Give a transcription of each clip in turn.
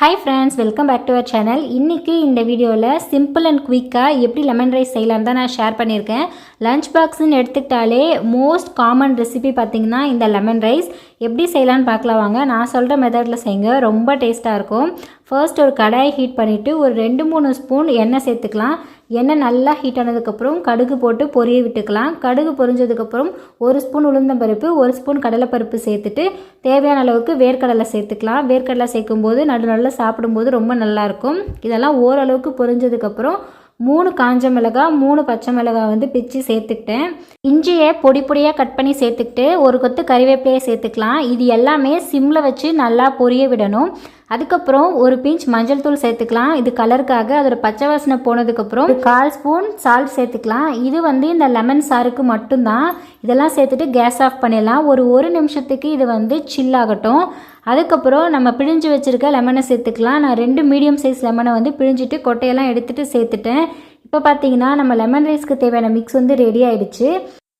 Hi friends, welcome back to our channel. இன்றைக்கி இந்த வீடியோவில் சிம்பிள் அண்ட் குயிக்காக எப்படி லெமன் ரைஸ் செய்யலான்னு தான் நான் ஷேர் பண்ணியிருக்கேன். லஞ்ச் பாக்ஸ்ன்னு எடுத்துக்கிட்டாலே மோஸ்ட் காமன் ரெசிபி பார்த்திங்கன்னா இந்த லெமன் ரைஸ். எப்படி செய்யலான்னு பார்க்கலாம் வாங்க. நான் சொல்கிற மெத்தடில் செய்யுங்க, ரொம்ப டேஸ்ட்டாக இருக்கும். ஃபர்ஸ்ட் ஒரு கடாயை ஹீட் பண்ணிவிட்டு ஒரு 2-3 ஸ்பூன் எண்ணெய் சேர்த்துக்கலாம். எண்ணெய் நல்லா ஹீட் ஆனதுக்கப்புறம் கடுகு போட்டு பொரிய விட்டுக்கலாம். கடுகு பொரிஞ்சதுக்கப்புறம் 1 ஸ்பூன் உளுந்தம்பருப்பு, 1 ஸ்பூன் கடலைப்பருப்பு சேர்த்துட்டு தேவையான அளவுக்கு வேர்க்கடலை சேர்த்துக்கலாம். வேர்க்கடலை சேர்க்கும்போது நடுநடுல சாப்பிடும்போது ரொம்ப நல்லாயிருக்கும். இதெல்லாம் ஓரளவுக்கு பொரிஞ்சதுக்கப்புறம் 3 காஞ்ச மிளகாய், 3 பச்சை மிளகாய் பிச்சு சேர்த்துக்கிட்டேன். இஞ்சியை பொடி பொடியாக கட் பண்ணி சேர்த்துக்கிட்டு ஒரு கொத்து கறிவேப்பிலையை சேர்த்துக்கலாம். இது எல்லாமே சிம்மில் வச்சு நல்லா பொரிய விடணும். அதுக்கப்புறம் ஒரு பிஞ்ச் மஞ்சள் தூள் சேர்த்துக்கலாம். இது கலருக்காக. அதோட பச்சை வாசனை போனதுக்கப்புறம் 1/4 ஸ்பூன் சால்ட் சேர்த்துக்கலாம். இது இந்த லெமன் சாருக்கு மட்டும்தான். இதெல்லாம் சேர்த்துட்டு கேஸ் ஆஃப் பண்ணிடலாம். ஒரு நிமிஷத்துக்கு இது சில் ஆகட்டும். அதுக்கப்புறம் நம்ம பிழிஞ்சு வச்சுருக்க லெமனை சேர்த்துக்கலாம். நான் 2 மீடியம் சைஸ் லெமனை பிழிஞ்சிட்டு கொட்டையெல்லாம் எடுத்துகிட்டு சேர்த்துட்டேன். இப்போ பார்த்தீங்கன்னா நம்ம லெமன் ரைஸ்க்கு தேவையான மிக்ஸ் ரெடி ஆகிடுச்சு.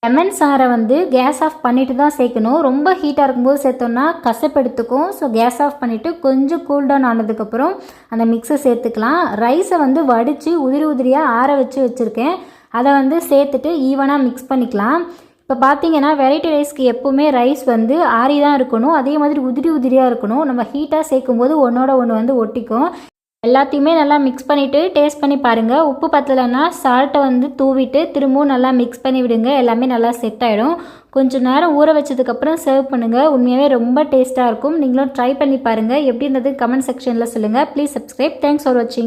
லெமன் சாரை கேஸ் ஆஃப் பண்ணிவிட்டு தான் சேர்க்கணும். ரொம்ப ஹீட்டாக இருக்கும்போது சேர்த்தோன்னா கசப்பெடுத்துக்கும். ஸோ கேஸ் ஆஃப் பண்ணிவிட்டு கொஞ்சம் கூல் டவுன் ஆனதுக்கப்புறம் அந்த மிக்ஸை சேர்த்துக்கலாம். ரைஸை வடித்து உதிரியாக ஆற வச்சுருக்கேன். அதை சேர்த்துட்டு ஈவனாக மிக்ஸ் பண்ணிக்கலாம். இப்போ பார்த்தீங்கன்னா வெரைட்டி ரைஸ்க்கு எப்போவுமே ரைஸ் ஆறி தான் இருக்கணும். அதே மாதிரி உதிரியாக இருக்கணும். நம்ம ஹீட்டாக சேர்க்கும்போது ஒன்றோட ஒன்று ஒட்டிக்கும். எல்லாத்தையுமே நல்லா மிக்ஸ் பண்ணிவிட்டு டேஸ்ட் பண்ணி பாருங்கள். உப்பு பத்தலைன்னா சால்ட்டை தூவிட்டு திரும்பவும் நல்லா மிக்ஸ் பண்ணி விடுங்க. எல்லாமே நல்லா செட் ஆகிடும். கொஞ்சம் நேரம் ஊற வச்சதுக்கப்புறம் சர்வ் பண்ணுங்கள். உண்மையாகவே ரொம்ப டேஸ்ட்டாக இருக்கும். நீங்களும் ட்ரை பண்ணி பாருங்கள். எப்படி இருந்தது கமெண்ட் செக்ஷனில் சொல்லுங்கள். Please subscribe. தேங்க்ஸ் ஃபார் வாட்சிங்.